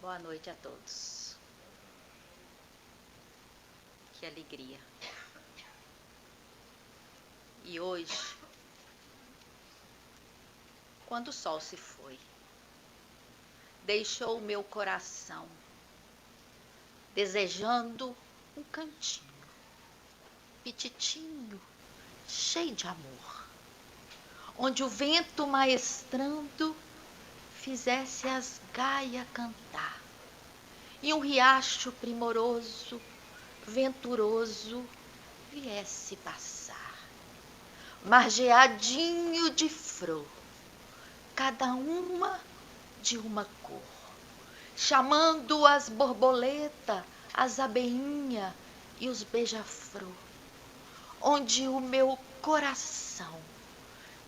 Boa noite a todos. Que alegria. E hoje, quando o sol se foi, deixou o meu coração desejando um cantinho, pititinho, cheio de amor, onde o vento maestrando fizesse as gaias cantar e um riacho primoroso, venturoso, viesse passar, margeadinho de flor, cada uma de uma cor, chamando as borboleta, as abeinha e os beija-flor, onde o meu coração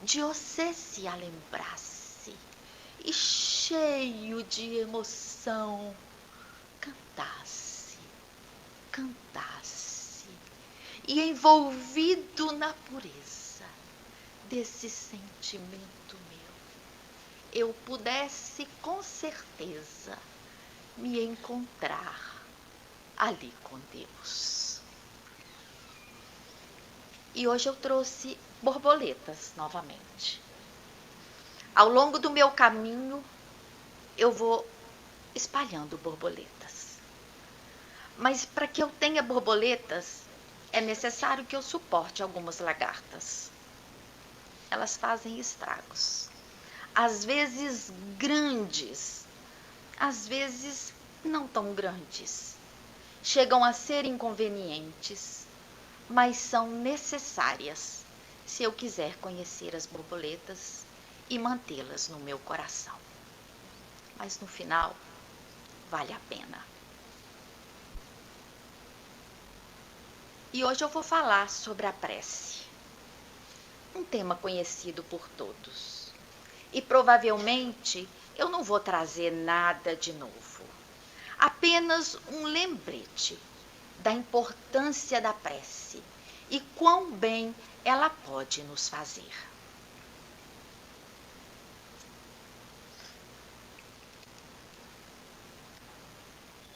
de você se alembrasse e cheio de emoção cantasse, cantasse, e envolvido na pureza desse sentimento meu, eu pudesse com certeza me encontrar ali com Deus. E hoje eu trouxe borboletas novamente. Ao longo do meu caminho, eu vou espalhando borboletas. Mas para que eu tenha borboletas, é necessário que eu suporte algumas lagartas. Elas fazem estragos. Às vezes grandes, às vezes não tão grandes. Chegam a ser inconvenientes, mas são necessárias se eu quiser conhecer as borboletas e mantê-las no meu coração. Mas no final, vale a pena. E hoje eu vou falar sobre a prece, um tema conhecido por todos. E provavelmente eu não vou trazer nada de novo, apenas um lembrete da importância da prece e quão bem ela pode nos fazer.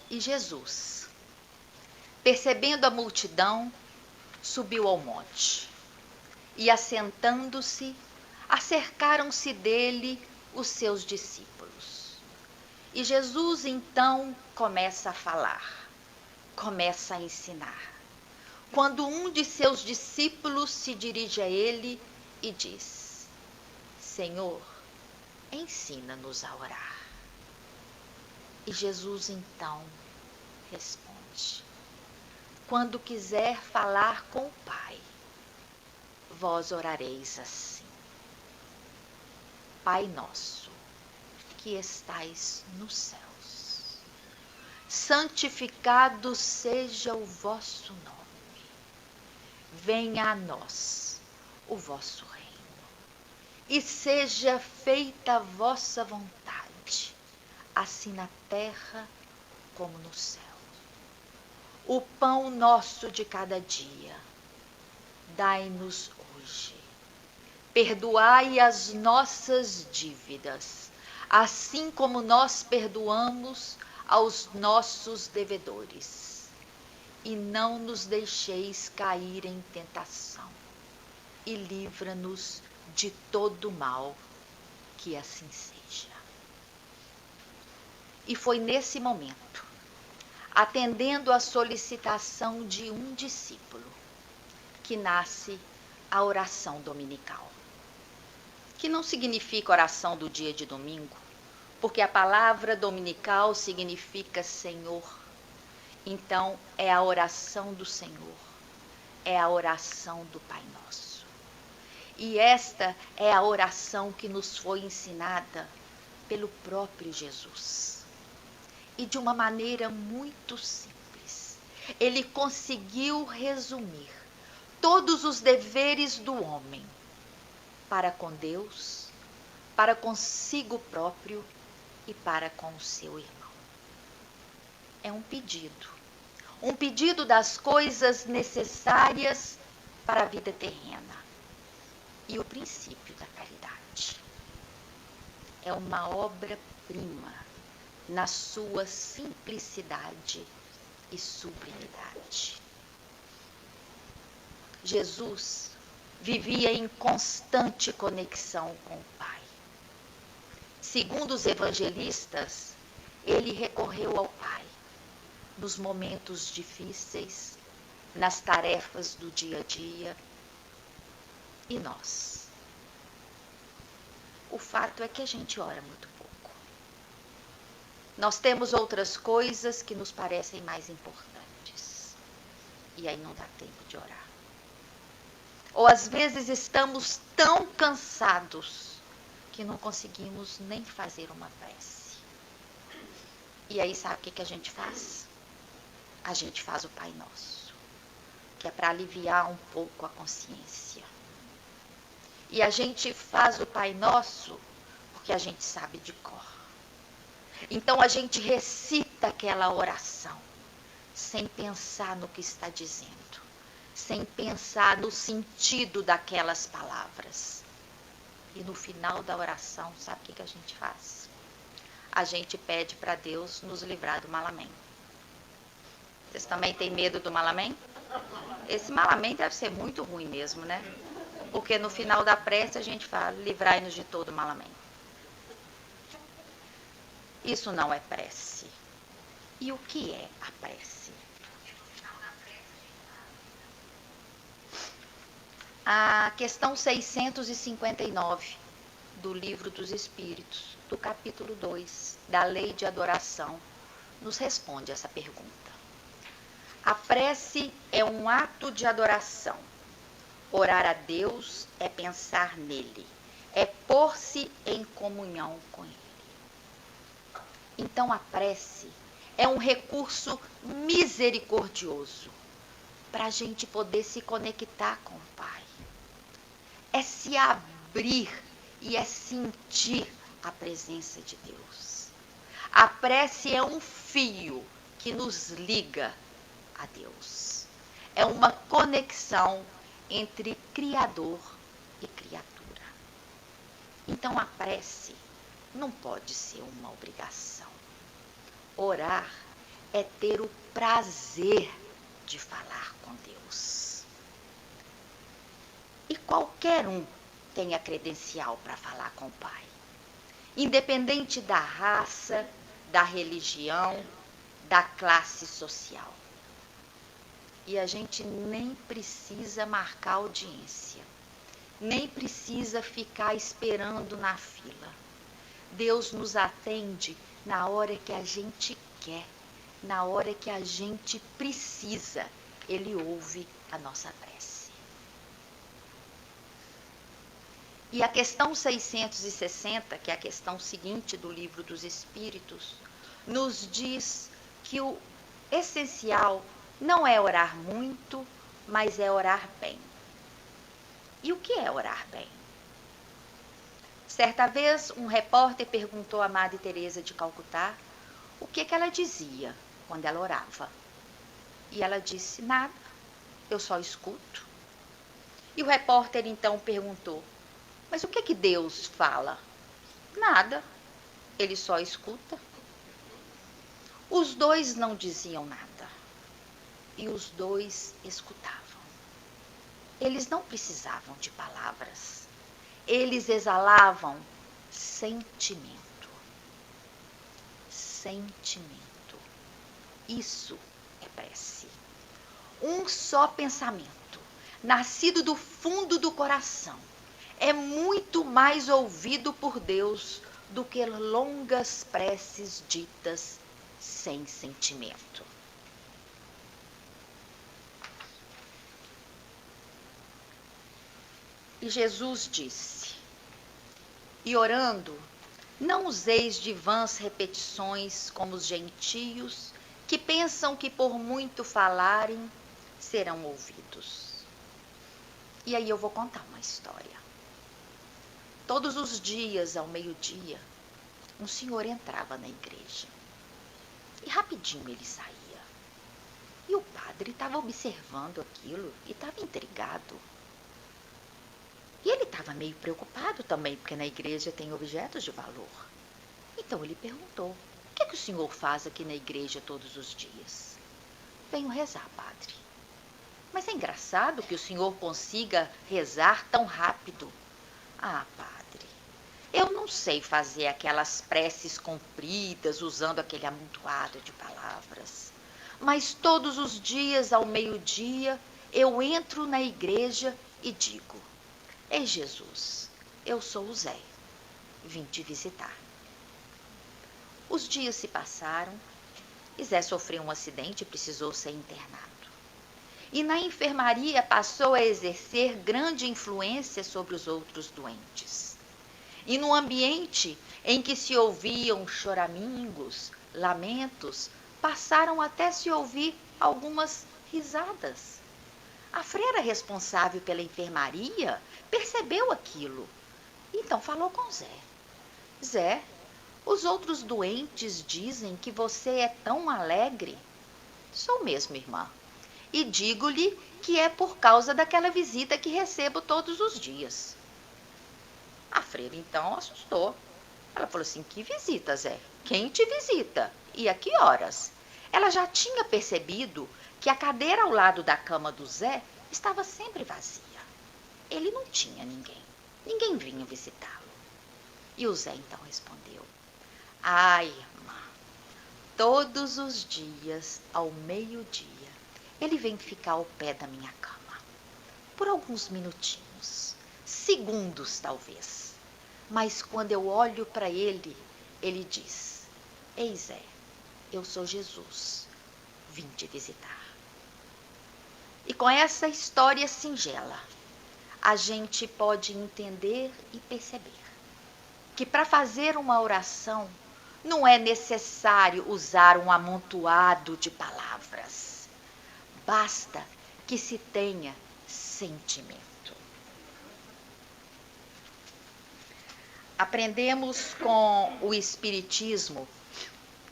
E Jesus, percebendo a multidão, subiu ao monte e, assentando-se, acercaram-se dele os seus discípulos. E Jesus então começa a falar, começa a ensinar. Quando um de seus discípulos se dirige a ele e diz: Senhor, ensina-nos a orar. E Jesus então responde: quando quiser falar com o Pai, vós orareis assim: Pai nosso, que estais nos céus, santificado seja o vosso nome. Venha a nós o vosso reino, e seja feita a vossa vontade, assim na terra como no céu. O pão nosso de cada dia, dai-nos hoje. Perdoai as nossas dívidas, assim como nós perdoamos aos nossos devedores. E não nos deixeis cair em tentação, e livra-nos de todo mal, que assim seja. E foi nesse momento, atendendo à solicitação de um discípulo, que nasce a oração dominical. Que não significa oração do dia de domingo, porque a palavra dominical significa Senhor. Então, é a oração do Senhor, é a oração do Pai Nosso. E esta é a oração que nos foi ensinada pelo próprio Jesus. e de uma maneira muito simples. Ele conseguiu resumir todos os deveres do homem para com Deus, para consigo próprio e para com o seu irmão. É um pedido das coisas necessárias para a vida terrena e o princípio da caridade. É uma obra-prima na sua simplicidade e sublimidade. Jesus vivia em constante conexão com o Pai. Segundo os evangelistas, ele recorreu ao Pai nos momentos difíceis, nas tarefas do dia a dia. E nós? O fato é que a gente ora muito pouco. Nós temos outras coisas que nos parecem mais importantes. E aí não dá tempo de orar. Ou às vezes estamos tão cansados que não conseguimos nem fazer uma prece. E aí sabe o que a gente faz? A gente faz o Pai Nosso, que é para aliviar um pouco a consciência. E a gente faz o Pai Nosso porque a gente sabe de cor. Então a gente recita aquela oração, sem pensar no que está dizendo, sem pensar no sentido daquelas palavras. E no final da oração, sabe o que a gente faz? A gente pede para Deus nos livrar do malamém. Vocês também têm medo do malamém? Esse malamém deve ser muito ruim mesmo, né? Porque no final da prece a gente fala, livrai-nos de todo malamém. Isso não é prece. E o que é a prece? A questão 659 do Livro dos Espíritos, do capítulo 2, da Lei de Adoração, nos responde essa pergunta. A prece é um ato de adoração. Orar a Deus é pensar nele, é pôr-se em comunhão com ele. Então a prece é um recurso misericordioso para a gente poder se conectar com o Pai. É se abrir e é sentir a presença de Deus. A prece é um fio que nos liga a Deus. É uma conexão entre Criador e criatura. Então a prece não pode ser uma obrigação. Orar é ter o prazer de falar com Deus. E qualquer um tem a credencial para falar com o Pai. Independente da raça, da religião, da classe social. E a gente nem precisa marcar audiência, nem precisa ficar esperando na fila. Deus nos atende na hora que a gente quer, na hora que a gente precisa. Ele ouve a nossa prece. E a questão 660, que é a questão seguinte do Livro dos Espíritos, nos diz que o essencial não é orar muito, mas é orar bem. E o que é orar bem? Certa vez, um repórter perguntou a Madre Teresa de Calcutá o que ela dizia quando ela orava. E ela disse, nada, eu só escuto. E o repórter então perguntou, mas o que Deus fala? Nada, ele só escuta. Os dois não diziam nada. E os dois escutavam. Eles não precisavam de palavras. Eles exalavam sentimento. Sentimento. Isso é prece. Um só pensamento, nascido do fundo do coração, é muito mais ouvido por Deus do que longas preces ditas sem sentimento. E Jesus disse, e orando, Não useis de vãs repetições como os gentios, que pensam que por muito falarem serão ouvidos. E aí eu vou contar uma história. Todos os dias, ao meio-dia, um senhor entrava na igreja. E rapidinho ele saía. E o padre estava observando aquilo e estava intrigado. E ele estava meio preocupado também, porque na igreja tem objetos de valor. Então ele perguntou: o que o senhor faz aqui na igreja todos os dias? Venho rezar, padre. Mas é engraçado que o senhor consiga rezar tão rápido. Ah, padre, eu não sei fazer aquelas preces compridas usando aquele amontoado de palavras. Mas todos os dias ao meio-dia eu entro na igreja e digo: ei, Jesus, eu sou o Zé, vim te visitar. Os dias se passaram e Zé sofreu um acidente e precisou ser internado. E na enfermaria passou a exercer grande influência sobre os outros doentes. E no ambiente em que se ouviam choramingos, lamentos, passaram até se ouvir algumas risadas. A freira responsável pela enfermaria percebeu aquilo. Então falou com Zé. Zé, os outros doentes dizem que você é tão alegre. Sou mesmo, irmã. E digo-lhe que é por causa daquela visita que recebo todos os dias. A freira então assustou. Ela falou assim: que visita, Zé? Quem te visita? E a que horas? Ela já tinha percebido que a cadeira ao lado da cama do Zé estava sempre vazia. Ele não tinha ninguém. Ninguém vinha visitá-lo. E o Zé então respondeu: ai, irmã, todos os dias, ao meio-dia, ele vem ficar ao pé da minha cama. Por alguns minutinhos, segundos talvez. Mas quando eu olho para ele, ele diz: ei, Zé, eu sou Jesus, vim te visitar. E com essa história singela, a gente pode entender e perceber que para fazer uma oração não é necessário usar um amontoado de palavras. Basta que se tenha sentimento. Aprendemos com o Espiritismo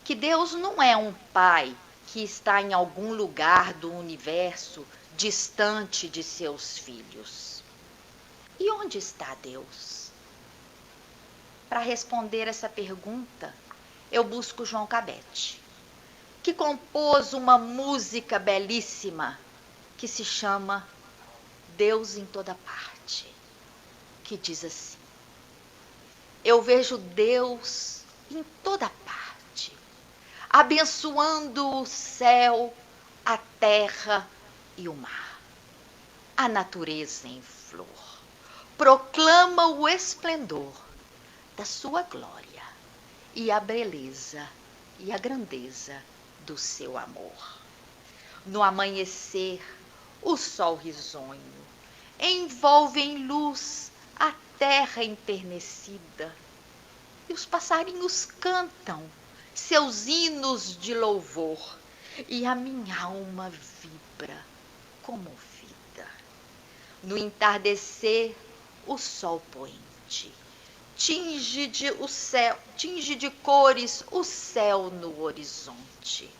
que Deus não é um pai que está em algum lugar do universo distante de seus filhos. E onde está Deus? Para responder essa pergunta, eu busco João Cabete, que compôs uma música belíssima que se chama Deus em Toda Parte, que diz assim: eu vejo Deus em toda parte, abençoando o céu, a terra e o mar. A natureza em flor proclama o esplendor da sua glória e a beleza e a grandeza do seu amor. No amanhecer, o sol risonho envolve em luz a terra enternecida e os passarinhos cantam seus hinos de louvor e a minha alma vibra comovida. No entardecer, o sol poente tinge de cores o céu no horizonte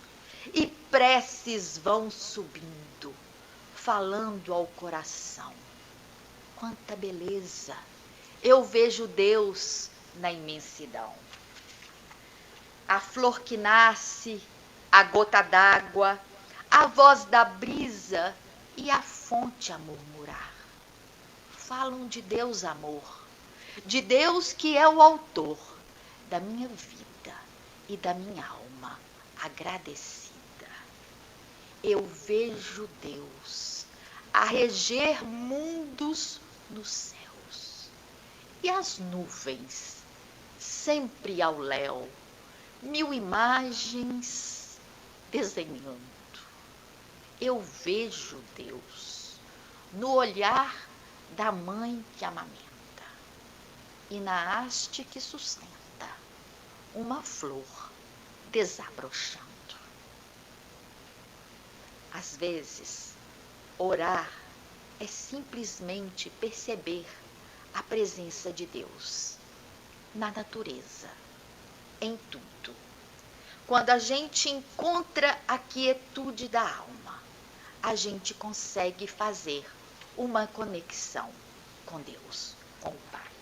e preces vão subindo, falando ao coração. Quanta beleza! Eu vejo Deus na imensidão. A flor que nasce, a gota d'água, a voz da brisa e a fonte a murmurar. Falam de Deus, amor, de Deus que é o autor da minha vida e da minha alma agradecida. Eu vejo Deus a reger mundos nos céus e as nuvens sempre ao léu, mil imagens desenhando. Eu vejo Deus no olhar da mãe que amamenta e na haste que sustenta uma flor desabrochando. Às vezes, orar é simplesmente perceber a presença de Deus na natureza, em tudo. Quando a gente encontra a quietude da alma, a gente consegue fazer uma conexão com Deus, com o Pai.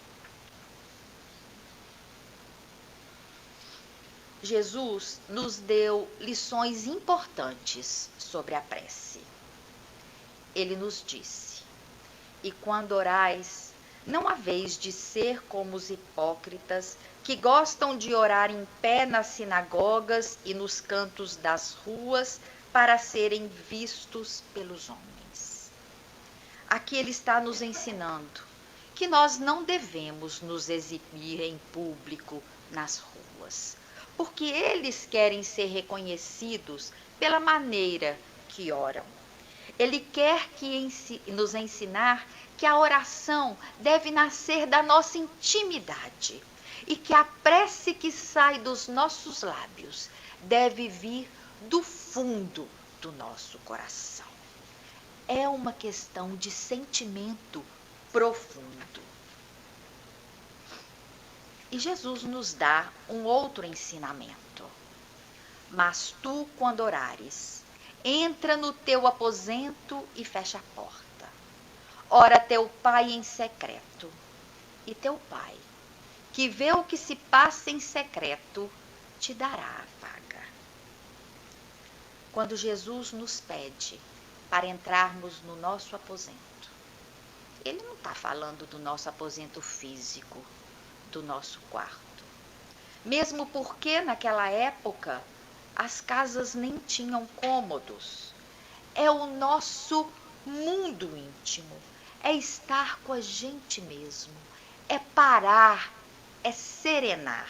Jesus nos deu lições importantes sobre a prece. Ele nos disse: e quando orais, não haveis de ser como os hipócritas, que gostam de orar em pé nas sinagogas e nos cantos das ruas para serem vistos pelos homens. Aqui ele está nos ensinando que nós não devemos nos exibir em público nas ruas, porque eles querem ser reconhecidos pela maneira que oram. Ele quer nos ensinar que a oração deve nascer da nossa intimidade e que a prece que sai dos nossos lábios deve vir do fundo do nosso coração. É uma questão de sentimento profundo. E Jesus nos dá um outro ensinamento. Mas tu, quando orares, entra no teu aposento e fecha a porta. Ora teu pai em secreto, e teu pai, que vê o que se passa em secreto, te dará a paga. Quando Jesus nos pede para entrarmos no nosso aposento, ele não está falando do nosso aposento físico, do nosso quarto. Mesmo porque naquela época as casas nem tinham cômodos. É o nosso mundo íntimo, é estar com a gente mesmo, é parar, é serenar,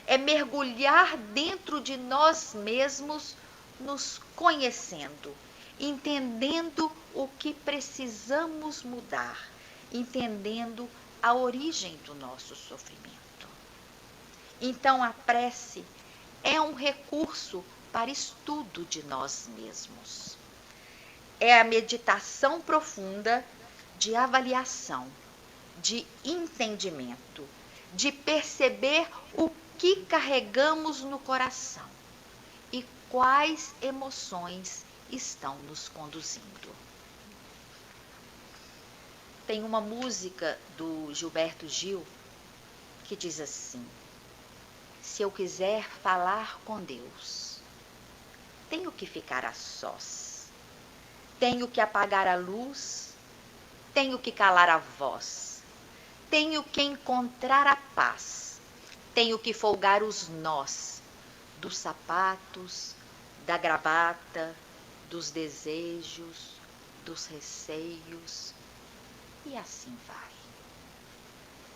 é mergulhar dentro de nós mesmos, nos conhecendo, entendendo o que precisamos mudar, entendendo a origem do nosso sofrimento. Então a prece é um recurso para estudo de nós mesmos. É a meditação profunda de avaliação, de entendimento, de perceber o que carregamos no coração e quais emoções estão nos conduzindo. Tem uma música do Gilberto Gil que diz assim: se eu quiser falar com Deus, tenho que ficar a sós, tenho que apagar a luz, tenho que calar a voz, tenho que encontrar a paz, tenho que folgar os nós dos sapatos, da gravata, dos desejos, dos receios, e assim vai.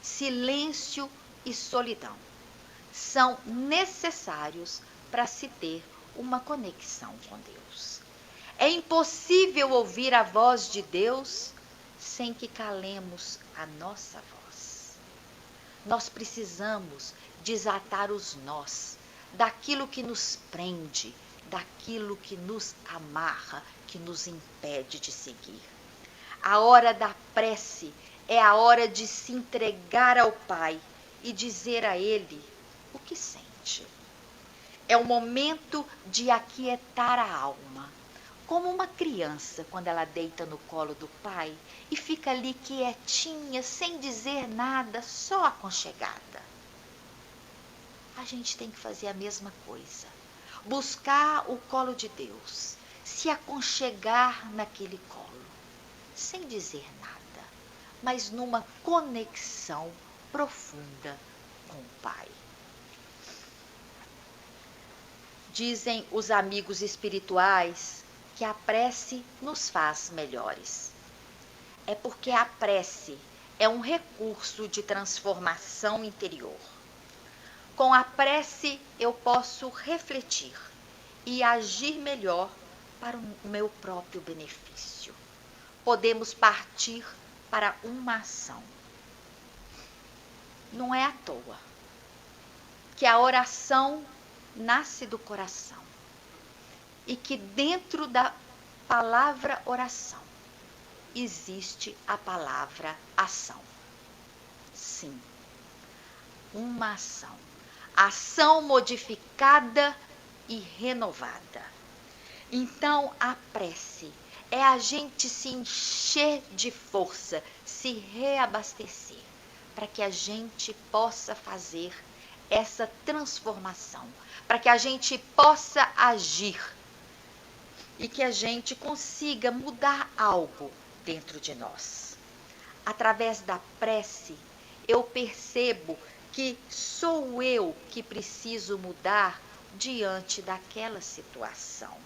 Silêncio e solidão são necessários para se ter uma conexão com Deus. É impossível ouvir a voz de Deus sem que calemos a nossa voz. Nós precisamos desatar os nós daquilo que nos prende, daquilo que nos amarra, que nos impede de seguir. A hora da prece é a hora de se entregar ao Pai e dizer a Ele o que sente. É o momento de aquietar a alma, como uma criança quando ela deita no colo do pai e fica ali quietinha, sem dizer nada, só aconchegada. A gente tem que fazer a mesma coisa. Buscar o colo de Deus, se aconchegar naquele colo, sem dizer nada, mas numa conexão profunda com o Pai. Dizem os amigos espirituais que a prece nos faz melhores. É porque a prece é um recurso de transformação interior. Com a prece eu posso refletir e agir melhor para o meu próprio benefício. Podemos partir para uma ação. Não é à toa que a oração nasce do coração e que dentro da palavra oração existe a palavra ação. Sim, uma ação. Ação modificada e renovada. Então, a prece é a gente se encher de força, se reabastecer, para que a gente possa fazer essa transformação, para que a gente possa agir e que a gente consiga mudar algo dentro de nós. Através da prece, eu percebo que sou eu que preciso mudar diante daquela situação.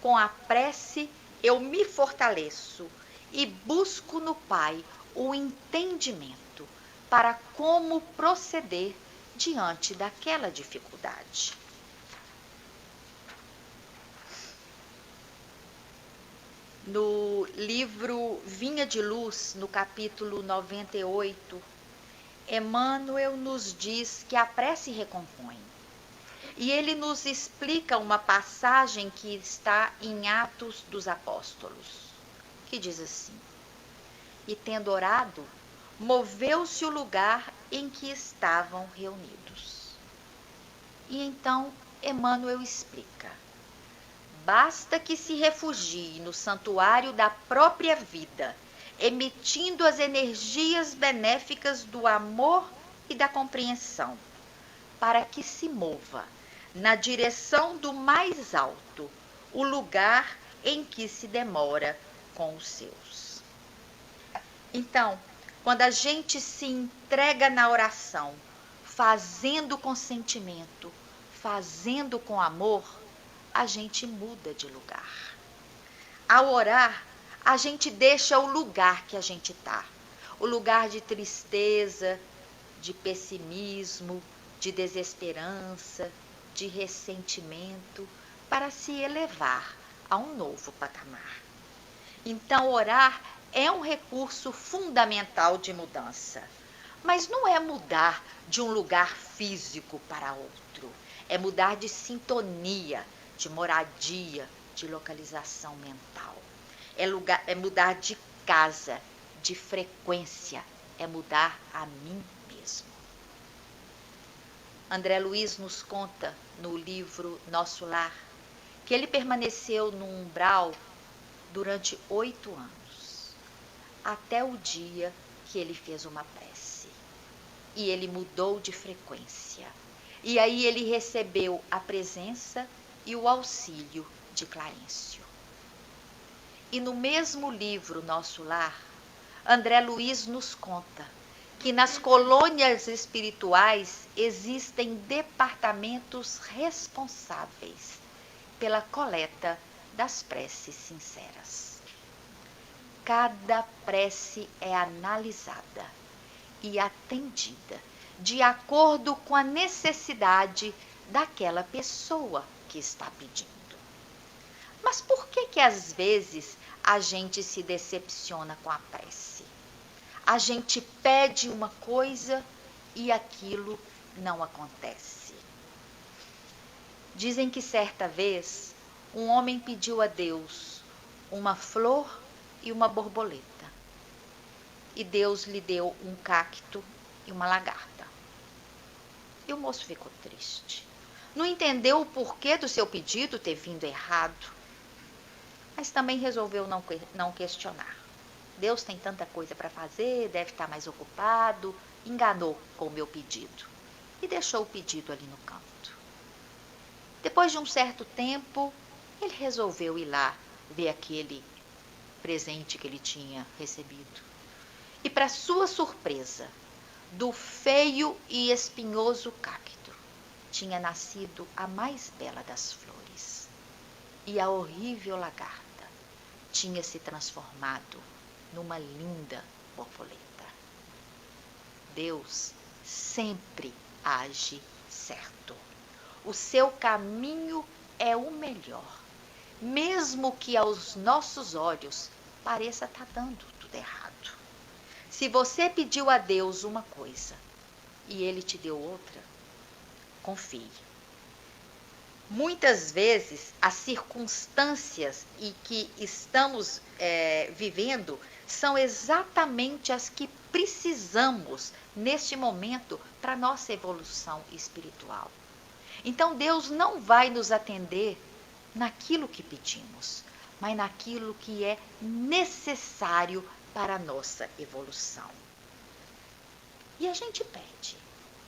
Com a prece, eu me fortaleço e busco no Pai o entendimento para como proceder diante daquela dificuldade. No livro Vinha de Luz, no capítulo 98, Emmanuel nos diz que a prece recompõe. E ele nos explica uma passagem que está em Atos dos Apóstolos, que diz assim: E tendo orado, moveu-se o lugar em que estavam reunidos. E então Emmanuel explica: basta que se refugie no santuário da própria vida, emitindo as energias benéficas do amor e da compreensão, para que se mova na direção do mais alto, o lugar em que se demora com os seus. Então, quando a gente se entrega na oração, fazendo com sentimento, fazendo com amor, a gente muda de lugar. Ao orar, a gente deixa o lugar que a gente está, o lugar de tristeza, de pessimismo, de desesperança, de ressentimento, para se elevar a um novo patamar. Então, orar é um recurso fundamental de mudança, mas não é mudar de um lugar físico para outro, é mudar de sintonia, de moradia, de localização mental. É mudar de casa, de frequência, é mudar a mim mesmo. André Luiz nos conta no livro Nosso Lar que ele permaneceu no umbral durante 8 anos, até o dia que ele fez uma prece. E ele mudou de frequência. E aí ele recebeu a presença e o auxílio de Clarencio. E no mesmo livro Nosso Lar, André Luiz nos conta que nas colônias espirituais existem departamentos responsáveis pela coleta das preces sinceras. Cada prece é analisada e atendida de acordo com a necessidade daquela pessoa que está pedindo. Mas por que às vezes a gente se decepciona com a prece? A gente pede uma coisa e aquilo não acontece. Dizem que certa vez um homem pediu a Deus uma flor e uma borboleta. E Deus lhe deu um cacto e uma lagarta. E o moço ficou triste. Não entendeu o porquê do seu pedido ter vindo errado, mas também resolveu não questionar. Deus tem tanta coisa para fazer, deve estar mais ocupado, enganou com o meu pedido e deixou o pedido ali no canto. Depois de um certo tempo, ele resolveu ir lá ver aquele presente que ele tinha recebido. E para sua surpresa, do feio e espinhoso cacto tinha nascido a mais bela das flores. E a horrível lagarta tinha se transformado numa linda borboleta. Deus sempre age certo. O seu caminho é o melhor, mesmo que aos nossos olhos pareça estar dando tudo errado. Se você pediu a Deus uma coisa e Ele te deu outra, confie. Muitas vezes, as circunstâncias em que estamos vivendo são exatamente as que precisamos neste momento para nossa evolução espiritual. Então, Deus não vai nos atender naquilo que pedimos, mas naquilo que é necessário para a nossa evolução. E a gente pede.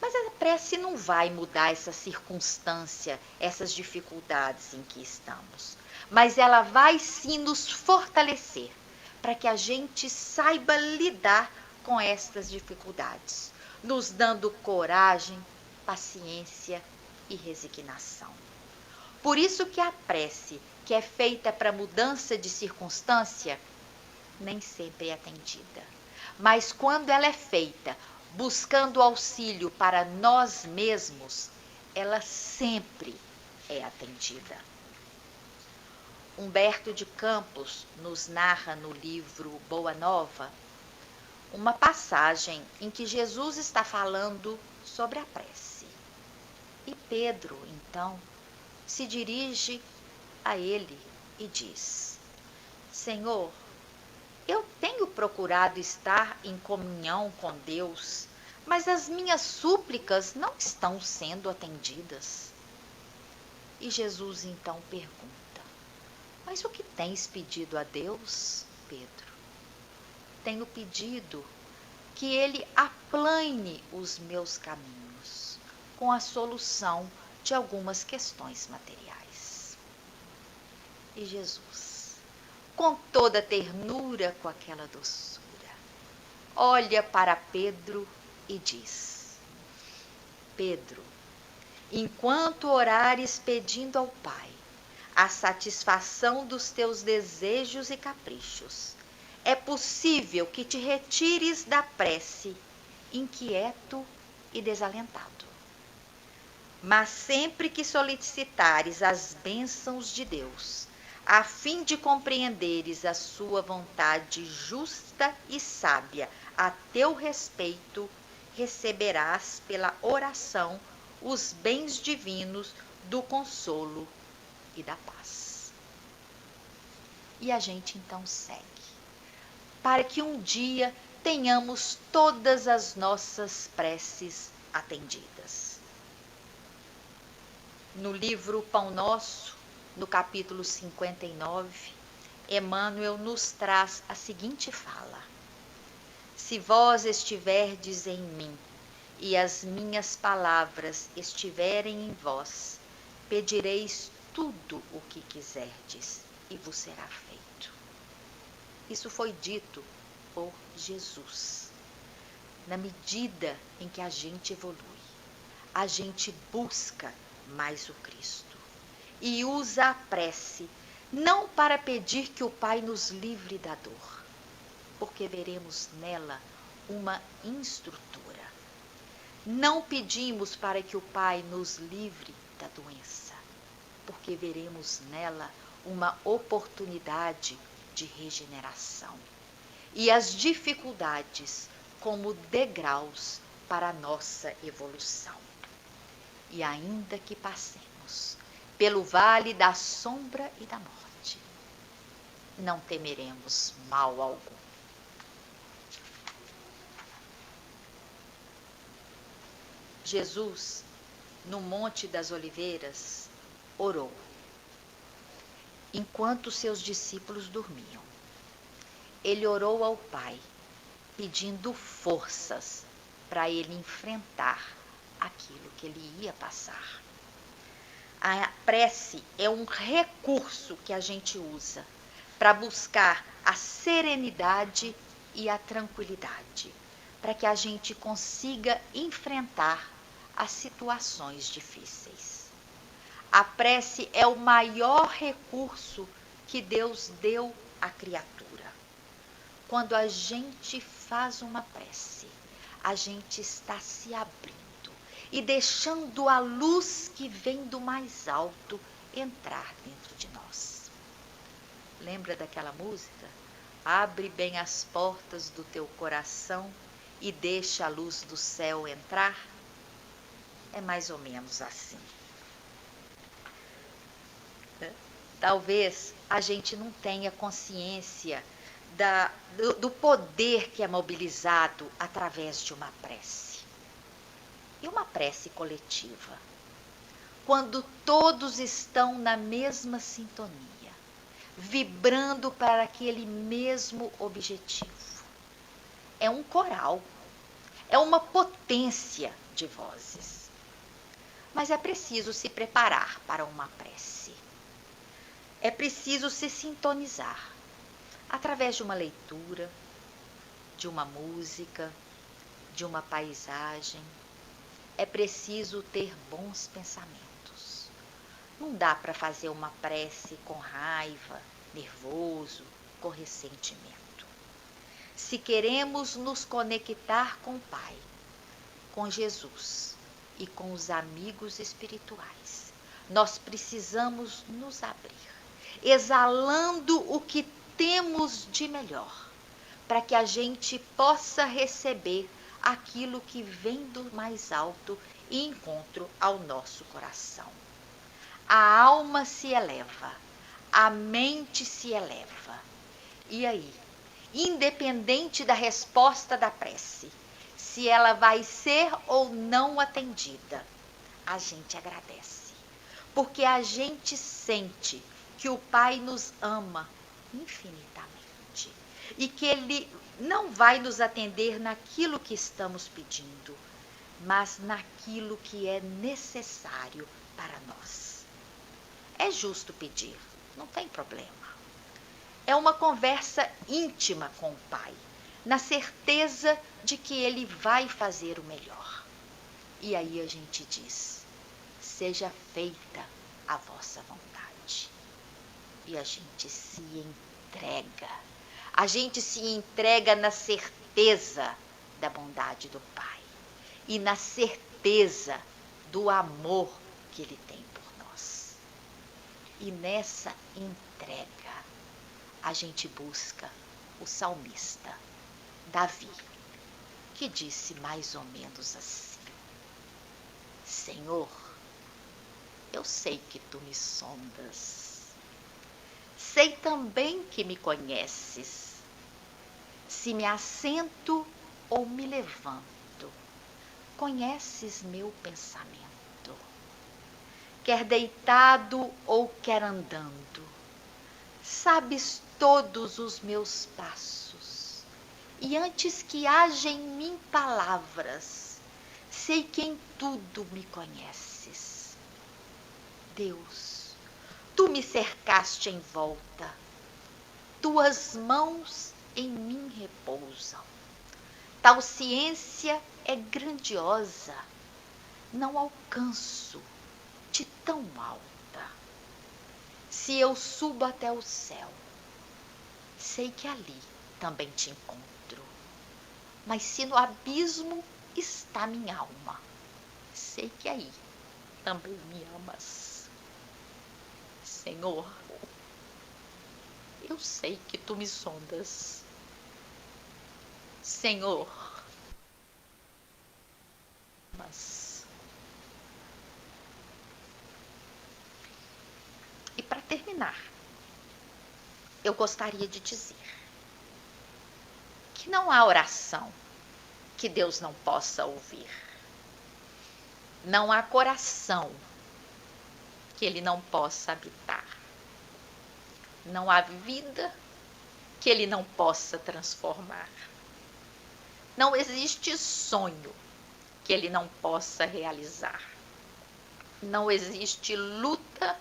Mas a prece não vai mudar essa circunstância, essas dificuldades em que estamos. Mas ela vai sim nos fortalecer para que a gente saiba lidar com estas dificuldades, nos dando coragem, paciência e resignação. Por isso que a prece, que é feita para mudança de circunstância, nem sempre é atendida. Mas quando ela é feita buscando auxílio para nós mesmos, ela sempre é atendida. Humberto de Campos nos narra no livro Boa Nova uma passagem em que Jesus está falando sobre a prece. E Pedro, então, se dirige a ele e diz: Senhor, eu tenho procurado estar em comunhão com Deus, mas as minhas súplicas não estão sendo atendidas. E Jesus então pergunta: Mas o que tens pedido a Deus, Pedro? Tenho pedido que Ele aplane os meus caminhos com a solução de algumas questões materiais. E Jesus, com toda ternura, com aquela doçura, olha para Pedro e diz: Pedro, enquanto orares pedindo ao Pai a satisfação dos teus desejos e caprichos, é possível que te retires da prece inquieto e desalentado. Mas sempre que solicitares as bênçãos de Deus, a fim de compreenderes a sua vontade justa e sábia a teu respeito, receberás pela oração os bens divinos do consolo e da paz. E a gente então segue, para que um dia tenhamos todas as nossas preces atendidas. No livro Pão Nosso, no capítulo 59, Emmanuel nos traz a seguinte fala: Se vós estiverdes em mim e as minhas palavras estiverem em vós, pedireis tudo o que quiserdes e vos será feito. Isso foi dito por Jesus. Na medida em que a gente evolui, a gente busca mais o Cristo e usa a prece não para pedir que o Pai nos livre da dor, porque veremos nela uma instrutora. Não pedimos para que o Pai nos livre da doença, porque veremos nela uma oportunidade de regeneração e as dificuldades como degraus para a nossa evolução. E ainda que passemos pelo vale da sombra e da morte, não temeremos mal algum. Jesus, no Monte das Oliveiras, orou, enquanto seus discípulos dormiam. Ele orou ao Pai, pedindo forças para ele enfrentar aquilo que ele ia passar. A prece é um recurso que a gente usa para buscar a serenidade e a tranquilidade, para que a gente consiga enfrentar as situações difíceis. A prece é o maior recurso que Deus deu à criatura. Quando a gente faz uma prece, a gente está se abrindo e deixando a luz que vem do mais alto entrar dentro de nós. Lembra daquela música? Abre bem as portas do teu coração e deixa a luz do céu entrar. é mais ou menos assim. Talvez a gente não tenha consciência do poder que é mobilizado através de uma prece. E uma prece coletiva. Quando todos estão na mesma sintonia, vibrando para aquele mesmo objetivo. É um coral, é uma potência de vozes. Mas é preciso se preparar para uma prece. É preciso se sintonizar através de uma leitura, de uma música, de uma paisagem. É preciso ter bons pensamentos. Não dá para fazer uma prece com raiva, nervoso, com ressentimento. Se queremos nos conectar com o Pai, com Jesus e com os amigos espirituais, nós precisamos nos abrir, exalando o que temos de melhor, para que a gente possa receber aquilo que vem do mais alto e encontro ao nosso coração. A alma se eleva, a mente se eleva. E aí, independente da resposta da prece, se ela vai ser ou não atendida, a gente agradece. Porque a gente sente que o Pai nos ama infinitamente e que Ele não vai nos atender naquilo que estamos pedindo, mas naquilo que é necessário para nós. É justo pedir, não tem problema. É uma conversa íntima com o Pai, na certeza de que Ele vai fazer o melhor. E aí a gente diz: seja feita a vossa vontade. E a gente se entrega. A gente se entrega na certeza da bondade do Pai e na certeza do amor que Ele tem por nós. E nessa entrega, a gente busca o salmista Davi, que disse mais ou menos assim: Senhor, eu sei que tu me sondas, sei também que me conheces. Se me assento ou me levanto, conheces meu pensamento. Quer deitado ou quer andando, sabes todos os meus passos. E antes que haja em mim palavras, sei que em tudo me conheces. Deus, tu me cercaste em volta, tuas mãos em mim repousam. Tal ciência é grandiosa, não alcanço de tão alta. Se eu subo até o céu, sei que ali também te encontro. Mas se no abismo está minha alma, sei que aí também me amas. Senhor, eu sei que tu me sondas. Senhor, mas... E para terminar, eu gostaria de dizer que não há oração que Deus não possa ouvir. Não há coração que Ele não possa habitar. Não há vida que Ele não possa transformar. Não existe sonho que Ele não possa realizar. Não existe luta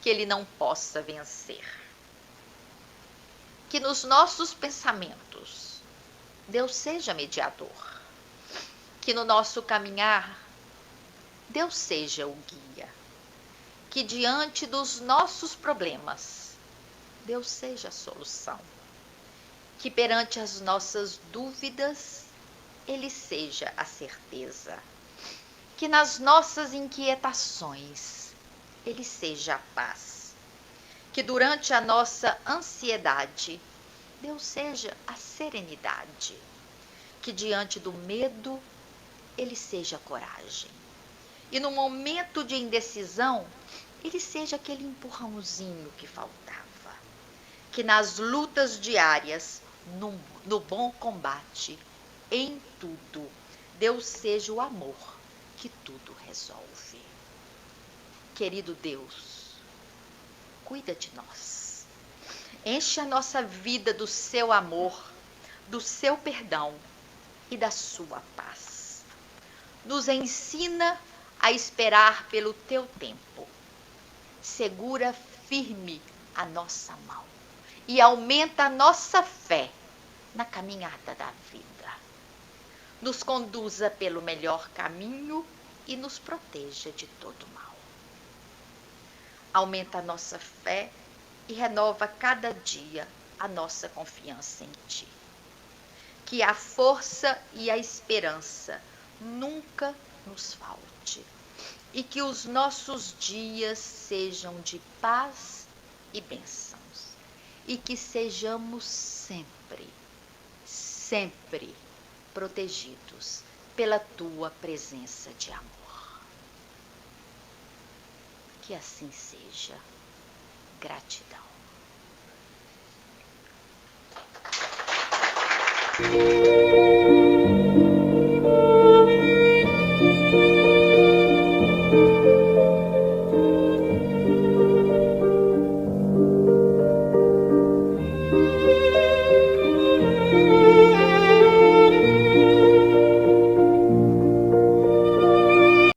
que Ele não possa vencer. Que nos nossos pensamentos Deus seja mediador. Que no nosso caminhar Deus seja o guia. Que diante dos nossos problemas Deus seja a solução. Que perante as nossas dúvidas Ele seja a certeza. Que nas nossas inquietações Ele seja a paz. Que durante a nossa ansiedade Deus seja a serenidade. Que diante do medo Ele seja a coragem. e no momento de indecisão, ele seja aquele empurrãozinho que faltava. Que nas lutas diárias, no bom combate, em tudo, Deus seja o amor que tudo resolve. Querido Deus, cuida de nós. Enche a nossa vida do seu amor, do seu perdão e da sua paz. Nos ensina a esperar pelo teu tempo. Segura firme a nossa mão e aumenta a nossa fé na caminhada da vida. Nos conduza pelo melhor caminho e nos proteja de todo mal. Aumenta a nossa fé e renova cada dia a nossa confiança em Ti. Que a força e a esperança nunca nos falte e que os nossos dias sejam de paz e bênçãos e que sejamos sempre, sempre protegidos pela Tua presença de amor. Que assim seja. Gratidão.